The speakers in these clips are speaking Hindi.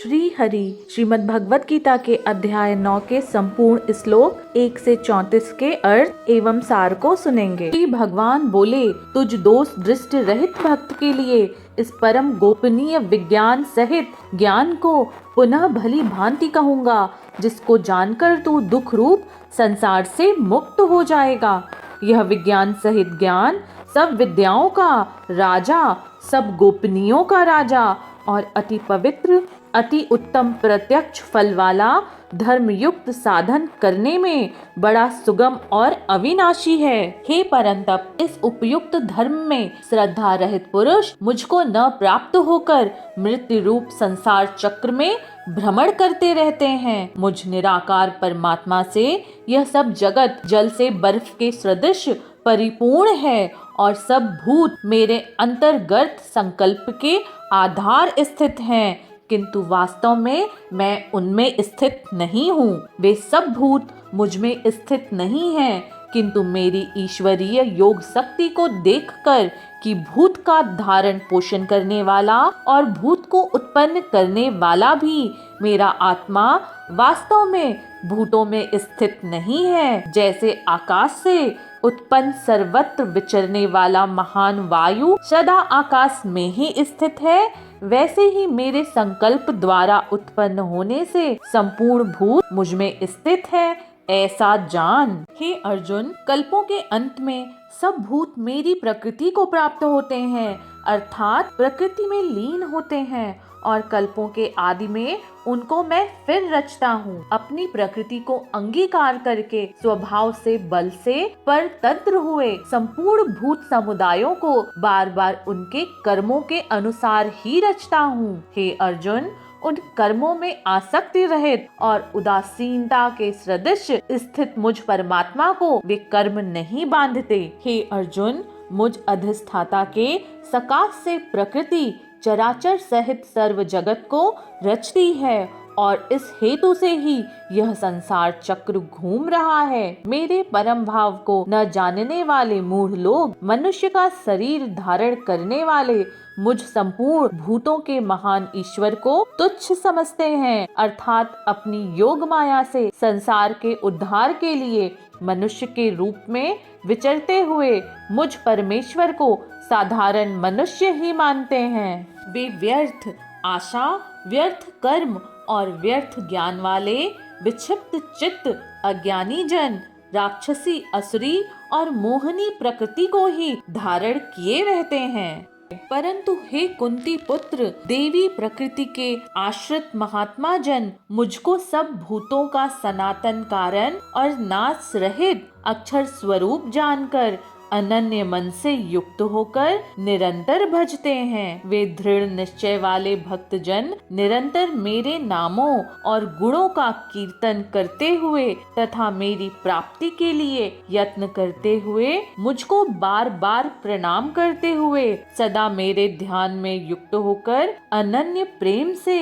श्री हरि श्रीमद् भगवत गीता के अध्याय 9 के संपूर्ण श्लोक 1 से 34 के अर्थ एवं सार को सुनेंगे। श्री भगवान बोले, तुझ दोष दृष्टि रहित भक्त के लिए इस परम गोपनीय विज्ञान सहित ज्ञान को पुनः भली भांति कहूँगा, जिसको जानकर तू दुख रूप संसार से मुक्त हो जाएगा। यह विज्ञान सहित ज्ञान सब विद्याओं का राजा, सब गोपनीयों का राजा और अति पवित्र, अति उत्तम प्रत्यक्ष फल वाला धर्मयुक्त साधन करने में बड़ा सुगम और अविनाशी है। हे परंतप, इस उपयुक्त धर्म में श्रद्धा रहित पुरुष मुझको न प्राप्त होकर मृत्यु रूप संसार चक्र में भ्रमण करते रहते हैं। मुझ निराकार परमात्मा से यह सब जगत जल से बर्फ के सदृश परिपूर्ण है और सब भूत मेरे अंतर्गत संकल्प के आधार स्थित हैं, किंतु वास्तव में मैं उनमें स्थित नहीं हूँ। वे सब भूत मुझ में स्थित नहीं हैं, किंतु मेरी ईश्वरीय योग शक्ति को देखकर कि भूत का धारण पोषण करने वाला और भूत को उत्पन्न करने वाला भी मेरा आत्मा वास्तव में भूतों में स्थित नहीं है। जैसे आकाश से उत्पन्न सर्वत्र विचरने वाला महान वायु सदा आकाश में ही स्थित है, वैसे ही मेरे संकल्प द्वारा उत्पन्न होने से संपूर्ण भूत मुझ में स्थित है, ऐसा जान। हे अर्जुन, कल्पों के अंत में सब भूत मेरी प्रकृति को प्राप्त होते हैं, अर्थात प्रकृति में लीन होते हैं, और कल्पों के आदि में उनको मैं फिर रचता हूँ। अपनी प्रकृति को अंगीकार करके स्वभाव से बल से परतंत्र हुए संपूर्ण भूत समुदायों को बार बार उनके कर्मों के अनुसार ही रचता हूँ। हे अर्जुन, उन कर्मों में आसक्ति रहित और उदासीनता के सदृश स्थित मुझ परमात्मा को वे कर्म नहीं बांधते। हे अर्जुन, मुझ अधिष्ठाता के सकाश से प्रकृति चराचर सहित सर्व जगत को रचती है, और इस हेतु से ही यह संसार चक्र घूम रहा है। मेरे परम भाव को न जानने वाले मूढ़ लोग मनुष्य का शरीर धारण करने वाले मुझ संपूर्ण भूतों के महान ईश्वर को तुच्छ समझते हैं, अर्थात अपनी योग माया से संसार के उद्धार के लिए मनुष्य के रूप में विचरते हुए मुझ परमेश्वर को साधारण मनुष्य ही मानते हैं। वे व्यर्थ आशा, व्यर्थ कर्म और व्यर्थ ज्ञान वाले विक्षिप्त चित्त अज्ञानी जन राक्षसी, असुरी और मोहनी प्रकृति को ही धारण किए रहते हैं। परंतु हे कुंती पुत्र, देवी प्रकृति के आश्रित महात्मा जन मुझको सब भूतों का सनातन कारण और नाश रहित अक्षर स्वरूप जानकर अनन्य मन से युक्त होकर निरंतर भजते हैं। वे दृढ़ निश्चय वाले भक्त जन निरंतर मेरे नामों और गुणों का कीर्तन करते हुए तथा मेरी प्राप्ति के लिए यत्न करते हुए मुझको बार बार प्रणाम करते हुए सदा मेरे ध्यान में युक्त होकर अनन्य प्रेम से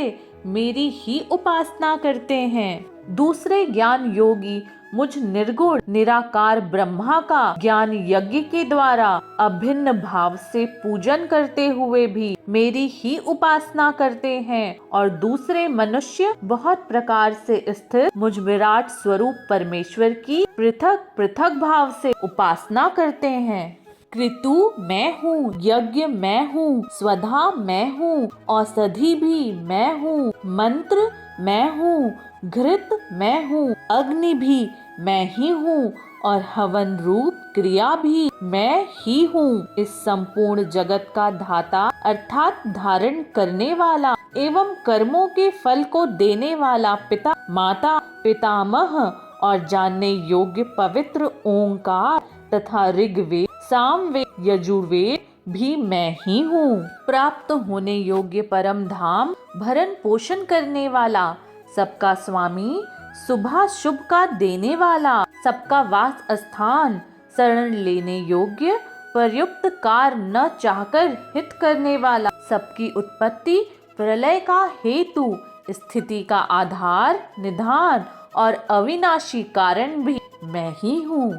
मेरी ही उपासना करते हैं। दूसरे ज्ञान योगी मुझ निर्गुण निराकार ब्रह्मा का ज्ञान यज्ञ के द्वारा अभिन्न भाव से पूजन करते हुए भी मेरी ही उपासना करते हैं, और दूसरे मनुष्य बहुत प्रकार से स्थित मुझ विराट स्वरूप परमेश्वर की पृथक पृथक भाव से उपासना करते हैं। कृतु मैं हूँ, यज्ञ मैं हूँ, स्वधा मैं हूँ, औषधि भी मैं हूँ, मंत्र मैं हूँ, घृत मैं हूँ, अग्नि भी मैं ही हूँ, और हवन रूप क्रिया भी मैं ही हूँ। इस संपूर्ण जगत का धाता अर्थात धारण करने वाला एवं कर्मों के फल को देने वाला पिता, माता, पितामह और जानने योग्य पवित्र ओंकार तथा ऋग्वेद, सामवेद, यजुर्वेद भी मैं ही हूँ। प्राप्त होने योग्य परम धाम भरण पोषण करने वाला, सबका स्वामी, शुभा शुभ का देने वाला, सबका वास स्थान, शरण लेने योग्य, प्रयुक्त कार न चाहकर हित करने वाला, सबकी उत्पत्ति प्रलय का हेतु, स्थिति का आधार, निधान और अविनाशी कारण भी मैं ही हूँ।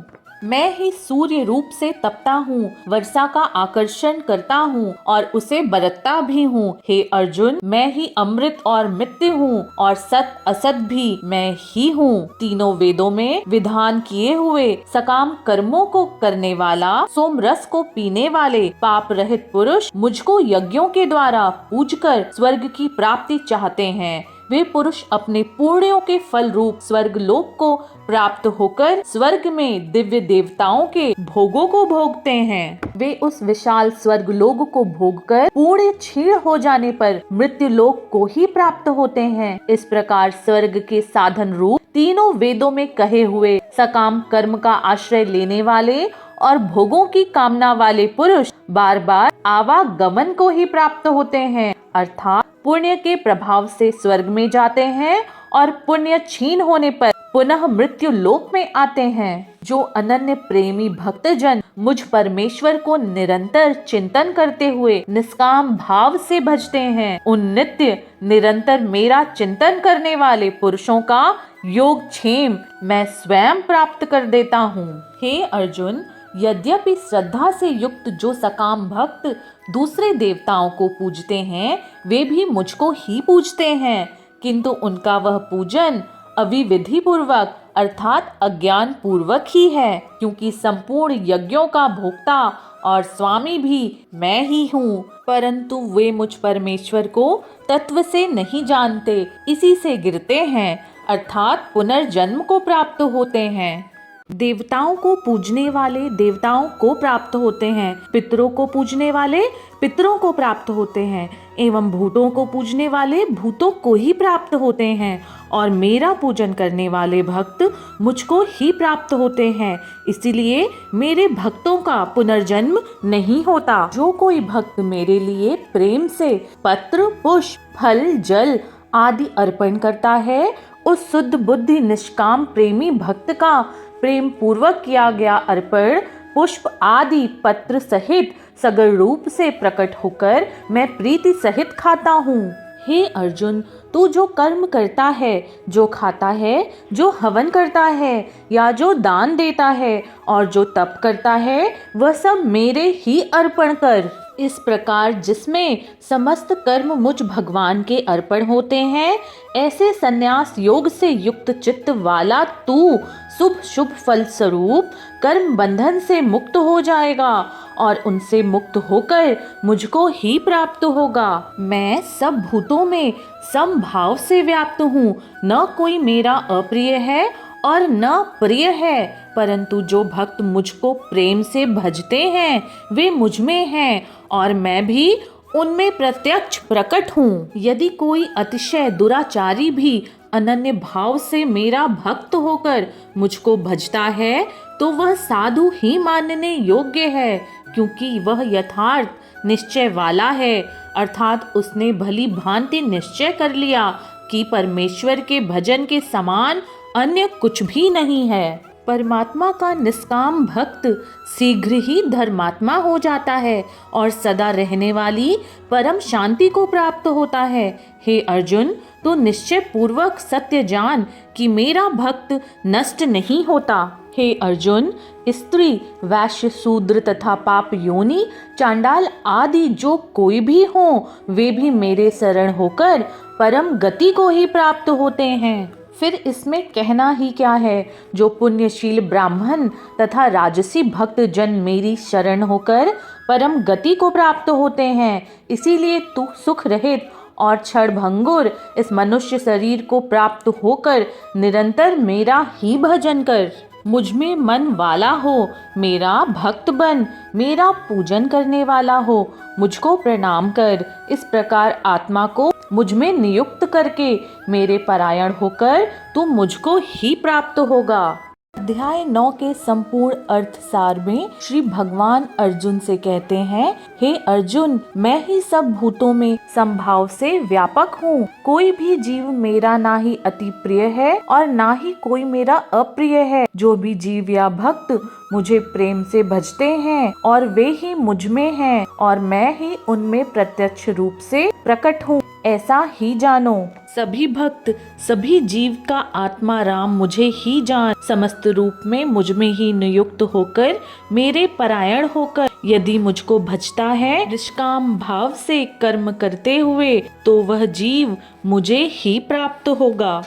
मैं ही सूर्य रूप से तपता हूँ, वर्षा का आकर्षण करता हूँ और उसे बरतता भी हूँ। हे अर्जुन, मैं ही अमृत और मित्य हूँ और सत असत भी मैं ही हूँ। तीनों वेदों में विधान किए हुए सकाम कर्मों को करने वाला, सोम रस को पीने वाले पाप रहित पुरुष मुझको यज्ञों के द्वारा पूजकर स्वर्ग की प्राप्ति चाहते हैं। वे पुरुष अपने पुण्यों के फल रूप स्वर्ग लोक को प्राप्त होकर स्वर्ग में दिव्य देवताओं के भोगों को भोगते हैं। वे उस विशाल स्वर्ग लोक को भोगकर पुण्य क्षीण हो जाने पर मृत्यु लोक को ही प्राप्त होते हैं। इस प्रकार स्वर्ग के साधन रूप तीनों वेदों में कहे हुए सकाम कर्म का आश्रय लेने वाले और भोगों की कामना वाले पुरुष बार बार आवागमन को ही प्राप्त होते हैं, अर्थात पुण्य के प्रभाव से स्वर्ग में जाते हैं और पुण्य क्षीण होने पर पुनः मृत्यु लोक में आते हैं। जो अनन्य प्रेमी भक्तजन मुझ परमेश्वर को निरंतर चिंतन करते हुए निष्काम भाव से भजते हैं, उन नित्य निरंतर मेरा चिंतन करने वाले पुरुषों का योगक्षेम मैं स्वयं प्राप्त कर देता हूँ। हे अर्जुन, यद्यपि श्रद्धा से युक्त जो सकाम भक्त दूसरे देवताओं को पूजते हैं, वे भी मुझको ही पूजते हैं, किंतु उनका वह पूजन अविविधि पूर्वक अर्थात अज्ञान पूर्वक ही है, क्योंकि संपूर्ण यज्ञों का भोक्ता और स्वामी भी मैं ही हूँ। परंतु वे मुझ परमेश्वर को तत्व से नहीं जानते, इसी से गिरते हैं, अर्थात पुनर्जन्म को प्राप्त होते हैं। देवताओं को पूजने वाले देवताओं को प्राप्त होते हैं, पितरों को पूजने वाले पितरों को प्राप्त होते हैं, एवं भूतों को पूजने वाले भूतों को ही प्राप्त होते हैं, और मेरा पूजन करने वाले भक्त मुझको ही प्राप्त होते हैं। इसीलिए मेरे भक्तों का पुनर्जन्म नहीं होता। जो कोई भक्त मेरे लिए प्रेम से पत्र, पुष्प, फल, जल आदि अर्पण करता है, उस शुद्ध बुद्धि निष्काम प्रेमी भक्त का प्रेम पूर्वक किया गया अर्पण पुष्प आदि पत्र सहित सगल रूप से प्रकट होकर मैं प्रीति सहित खाता हूँ। हे अर्जुन, तू जो कर्म करता है, जो खाता है, जो हवन करता है या जो दान देता है और जो तप करता है, वह सब मेरे ही अर्पण कर। इस प्रकार जिसमें समस्त कर्म मुझ भगवान के अर्पण होते हैं, ऐसे संन्यास योग से युक्त चित्त वाला तू शुभ शुभ फल स्वरूप कर्म बंधन से मुक्त हो जाएगा और उनसे मुक्त होकर मुझको ही प्राप्त होगा। मैं सब भूतों में समभाव से व्याप्त हूँ, न कोई मेरा अप्रिय है और न प्रिय है, परंतु जो भक्त मुझको प्रेम से भजते हैं वे मुझ में हैं और मैं भी उनमें प्रत्यक्ष प्रकट हूँ। यदि कोई अतिशय दुराचारी भी अनन्य भाव से मेरा भक्त होकर मुझको भजता है, तो वह साधु ही मानने योग्य है, क्योंकि वह यथार्थ निश्चय वाला है, अर्थात उसने भली भांति निश्चय कर लिया कि परमेश्वर के भजन के समान अन्य कुछ भी नहीं है। परमात्मा का निष्काम भक्त शीघ्र ही धर्मात्मा हो जाता है और सदा रहने वाली परम शांति को प्राप्त होता है। हे अर्जुन, तो निश्चय पूर्वक सत्य जान कि मेरा भक्त नष्ट नहीं होता। हे अर्जुन, स्त्री, वैश्य, शूद्र तथा पाप योनि, चांडाल आदि जो कोई भी हो, वे भी मेरे शरण होकर परम गति को ही प्राप्त होते हैं। फिर इसमें कहना ही क्या है, जो पुण्यशील ब्राह्मण तथा राजसी भक्त जन मेरी शरण होकर परम गति को प्राप्त होते हैं। इसीलिए तू सुख रहित और क्षण भंगुर इस मनुष्य शरीर को प्राप्त होकर निरंतर मेरा ही भजन कर। मुझ में मन वाला हो, मेरा भक्त बन, मेरा पूजन करने वाला हो, मुझको प्रणाम कर। इस प्रकार आत्मा को मुझ में नियुक्त करके मेरे परायण होकर तू मुझको ही प्राप्त होगा। अध्याय 9 के संपूर्ण अर्थ सार में श्री भगवान अर्जुन से कहते हैं, हे अर्जुन, मैं ही सब भूतों में संभाव से व्यापक हूँ। कोई भी जीव मेरा ना ही अति प्रिय है और ना ही कोई मेरा अप्रिय है। जो भी जीव या भक्त मुझे प्रेम से भजते हैं और वे ही मुझ में हैं और मैं ही उनमें प्रत्यक्ष रूप से प्रकट हूँ, ऐसा ही जानो। सभी भक्त सभी जीव का आत्मा राम मुझे ही जान, समस्त रूप में मुझ में ही नियुक्त होकर मेरे परायण होकर यदि मुझको भजता है निष्काम भाव से कर्म करते हुए, तो वह जीव मुझे ही प्राप्त होगा।